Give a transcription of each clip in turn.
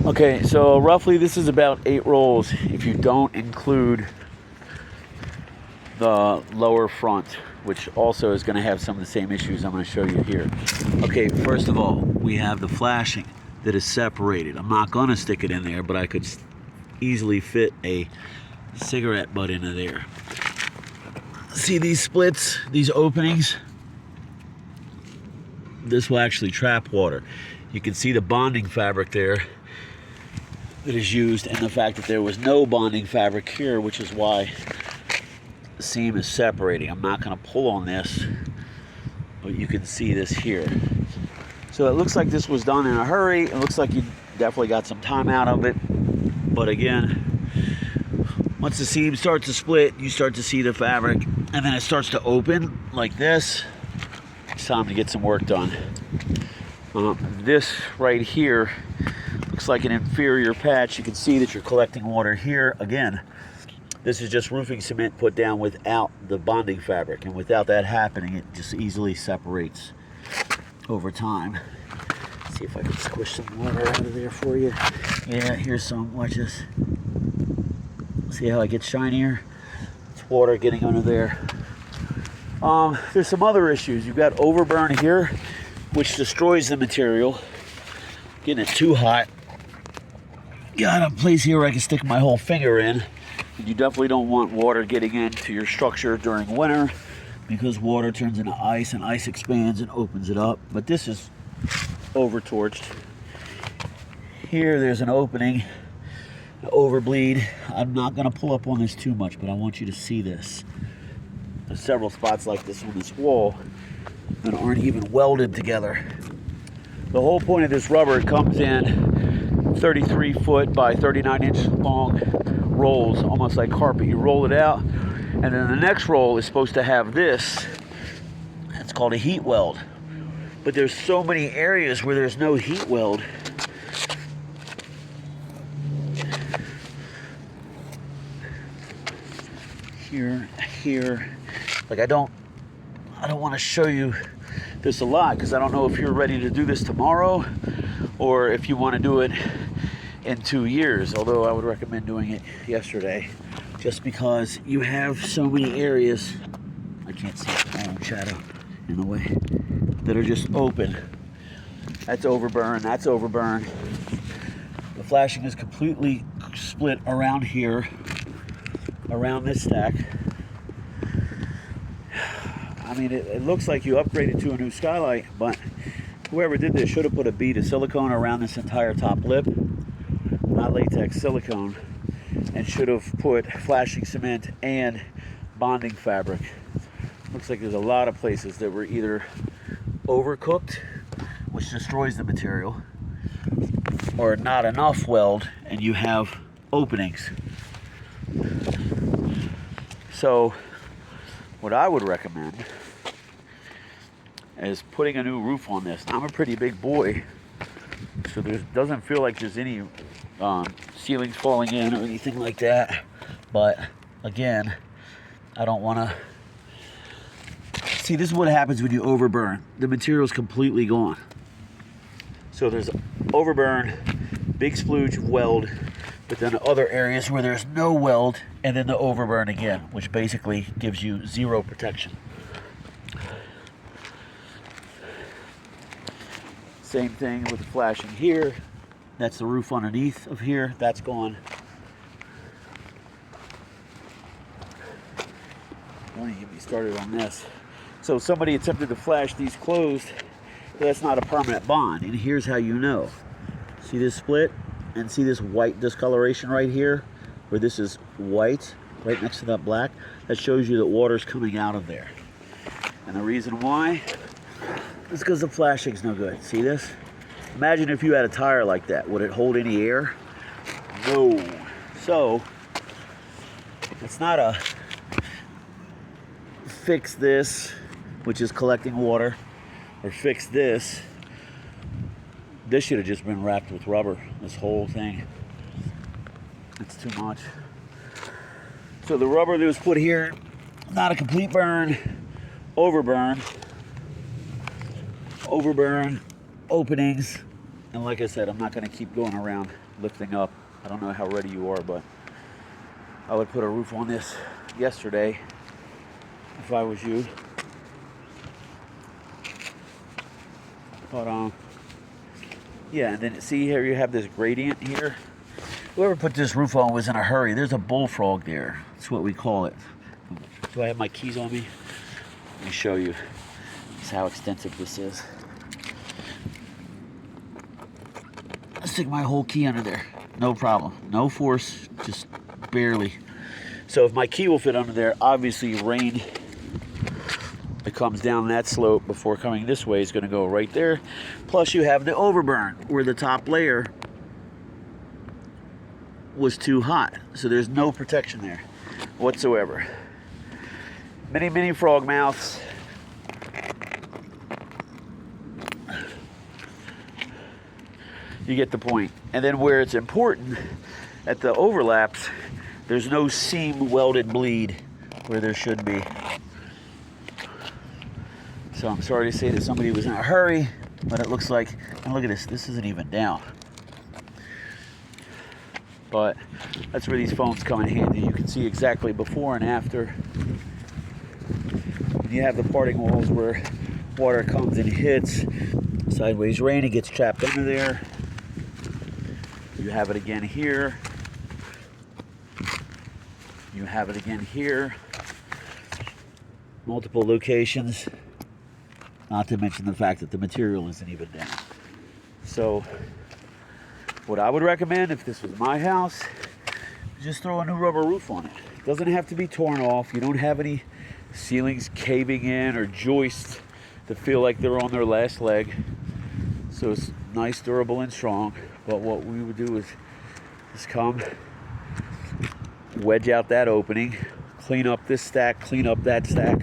Okay, so roughly this is about 8 rolls if you don't include the lower front, which also is going to have some of the same issues I'm going to show you here. Okay, first of all, we have the flashing that is separated. I'm not going to stick it in there, but I could easily fit a cigarette butt into there. See these splits, these openings? This will actually trap water. You can see the bonding fabric there that is used, and the fact that there was no bonding fabric here, which is why the seam is separating. I'm not going to pull on this, but you can see this here. So it looks like this was done in a hurry. It looks like you definitely got some time out of it. But again, once the seam starts to split, you start to see the fabric, and then it starts to open like this. It's time to get some work done. This right here looks like an inferior patch. You can see that you're collecting water here. Again, this is just roofing cement put down without the bonding fabric, and without that happening, it just easily separates over time. Let's see if I can squish some water out of there for you. Yeah, here's some. Watch this. See how it gets shinier? It's water getting under there. There's some other issues. You've got overburn here, which destroys the material. Getting it too hot. Got a place here where I can stick my whole finger in. And you definitely don't want water getting into your structure during winter, because water turns into ice, and ice expands and opens it up. But this is over torched. Here there's an opening, an overbleed. I'm not going to pull up on this too much, but I want you to see this. There's several spots like this on this wall that aren't even welded together. The whole point of this rubber, it comes in 33 foot by 39 inch long rolls, almost like carpet. You roll it out, and then the next roll is supposed to have this. It's called a heat weld. But there's so many areas where there's no heat weld. Here. Like I don't want to show you this a lot, because I don't know if you're ready to do this tomorrow or if you want to do it in 2 years, although I would recommend doing it yesterday, just because you have so many areas, I can't see my own shadow in the way, that are just open. That's overburn, that's overburn. The flashing is completely split around here, around this stack. I mean, it looks like you upgraded to a new skylight, but whoever did this should have put a bead of silicone around this entire top lip, not latex, silicone, and should have put flashing cement and bonding fabric. Looks like there's a lot of places that were either overcooked, which destroys the material, or not enough weld, and you have openings. So what I would recommend is putting a new roof on this. I'm a pretty big boy, so there doesn't feel like there's any ceilings falling in or anything like that. But again, I don't want to see. This is what happens when you overburn. The material is completely gone. So there's overburn, big splooge of weld, but then other areas where there's no weld, and then the overburn again, which basically gives you zero protection. Same thing with the flashing here. That's the roof underneath of here. That's gone. Don't even get me started on this. So somebody attempted to flash these closed, but that's not a permanent bond. And here's how you know. See this split? And see this white discoloration right here, where this is white right next to that black? That shows you that water's coming out of there. And the reason why is because the flashing's no good. See this? Imagine if you had a tire like that. Would it hold any air? No. So it's not a fix this, which is collecting water, or fix this. This should have just been wrapped with rubber, this whole thing. It's too much. So the rubber that was put here, not a complete burn, overburn, openings, And like I said, I'm not going to keep going around lifting up. I don't know how ready you are, but I would put a roof on this yesterday if I was you. But yeah, and then see here you have this gradient here. Whoever put this roof on was in a hurry. There's a bullfrog there. That's what we call it. Do I have my keys on me? Let me show you just how extensive this is. I'll stick my whole key under there. No problem. No force, just barely. So if my key will fit under there, obviously rain that comes down that slope before coming this way is going to go right there. Plus you have the overburn where the top layer was too hot. So there's no protection there whatsoever. Mini frog mouths. You get the point. And then where it's important, at the overlaps, there's no seam welded bleed where there should be. So I'm sorry to say that somebody was in a hurry, but it looks like, and look at this, this isn't even down. But that's where these foams come in handy. You can see exactly before and after. You have the parting walls where water comes and hits. Sideways rain, it gets trapped under there. You have it again here. You have it again here. Multiple locations. Not to mention the fact that the material isn't even down. So what I would recommend if this was my house, just throw a new rubber roof on it. It doesn't have to be torn off. You don't have any ceilings caving in or joists that feel like they're on their last leg. So it's nice, durable, and strong. But what we would do is just come, wedge out that opening, clean up this stack, clean up that stack,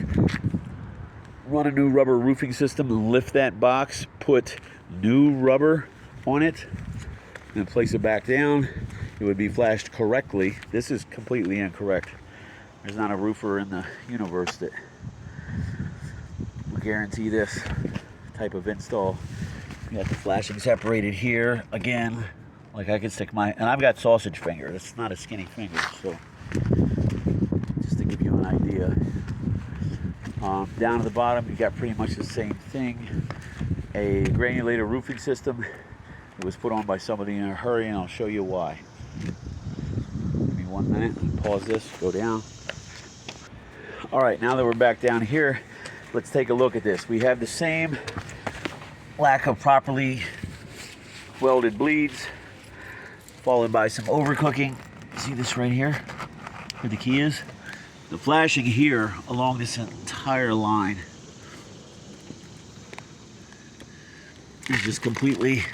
run a new rubber roofing system and lift that box, put new rubber on it, and place it back down. It would be flashed correctly. This is completely incorrect. There's not a roofer in the universe that will guarantee this type of install. You got the flashing separated here again. Like I could stick my, and I've got sausage finger. It's not a skinny finger, so just to give you an idea. Down to the bottom, you got pretty much the same thing. A granulated roofing system. It was put on by somebody in a hurry, and I'll show you why. Give me 1 minute. Pause this. Go down. All right, now that we're back down here, let's take a look at this. We have the same lack of properly welded bleeds, followed by some overcooking. See this right here, where the key is? The flashing here along this entire line is just completely,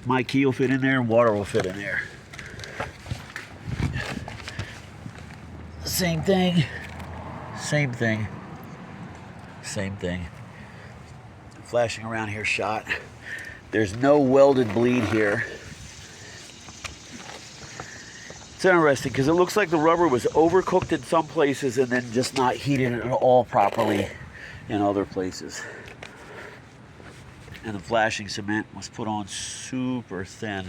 my key will fit in there and water will fit in there. Same thing, same thing, same thing. Flashing around here shot. There's no welded bleed here. It's interesting because it looks like the rubber was overcooked in some places and then just not heated at all properly in other places. And the flashing cement was put on super thin.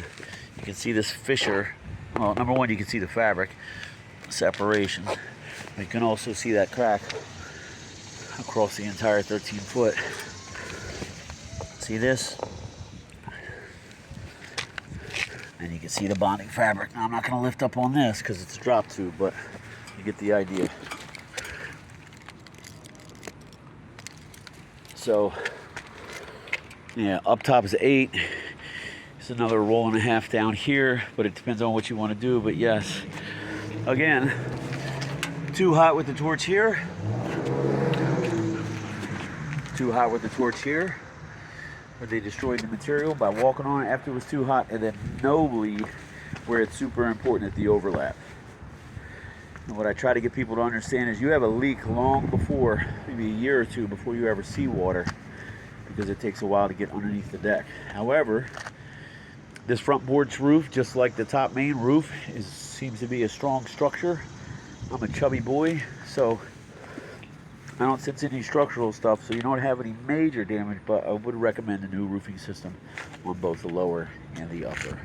You can see this fissure. Well, number one, you can see the fabric separation. But you can also see that crack across the entire 13 foot. See this? And you can see the bonding fabric. Now I'm not going to lift up on this because it's a drop tube, but you get the idea. So, yeah, up top is 8. There's another roll and a half down here, but it depends on what you want to do. But yes, again, too hot with the torch here. Too hot with the torch here. Where they destroyed the material by walking on it after it was too hot, and then no bleed where it's super important at the overlap. And what I try to get people to understand is you have a leak long before, maybe a year or two before you ever see water, because it takes a while to get underneath the deck. However, this front porch roof, just like the top main roof, seems to be a strong structure. I'm a chubby boy, so I don't sense any structural stuff, so you don't have any major damage, but I would recommend a new roofing system on both the lower and the upper.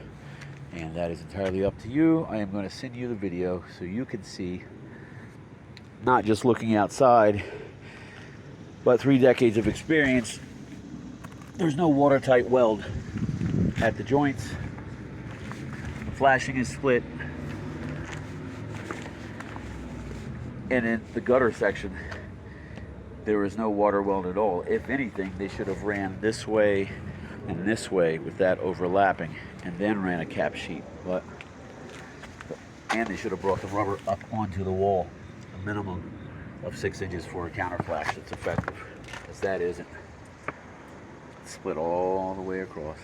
And that is entirely up to you. I am going to send you the video so you can see, not just looking outside, but 3 decades of experience. There's no watertight weld at the joints. The flashing is split. And in the gutter section, there is no water weld at all. If anything, they should have ran this way and this way with that overlapping, and then ran a cap sheet. And they should have brought the rubber up onto the wall, a minimum of 6 inches for a counter flash that's effective, because that isn't. It's split all the way across.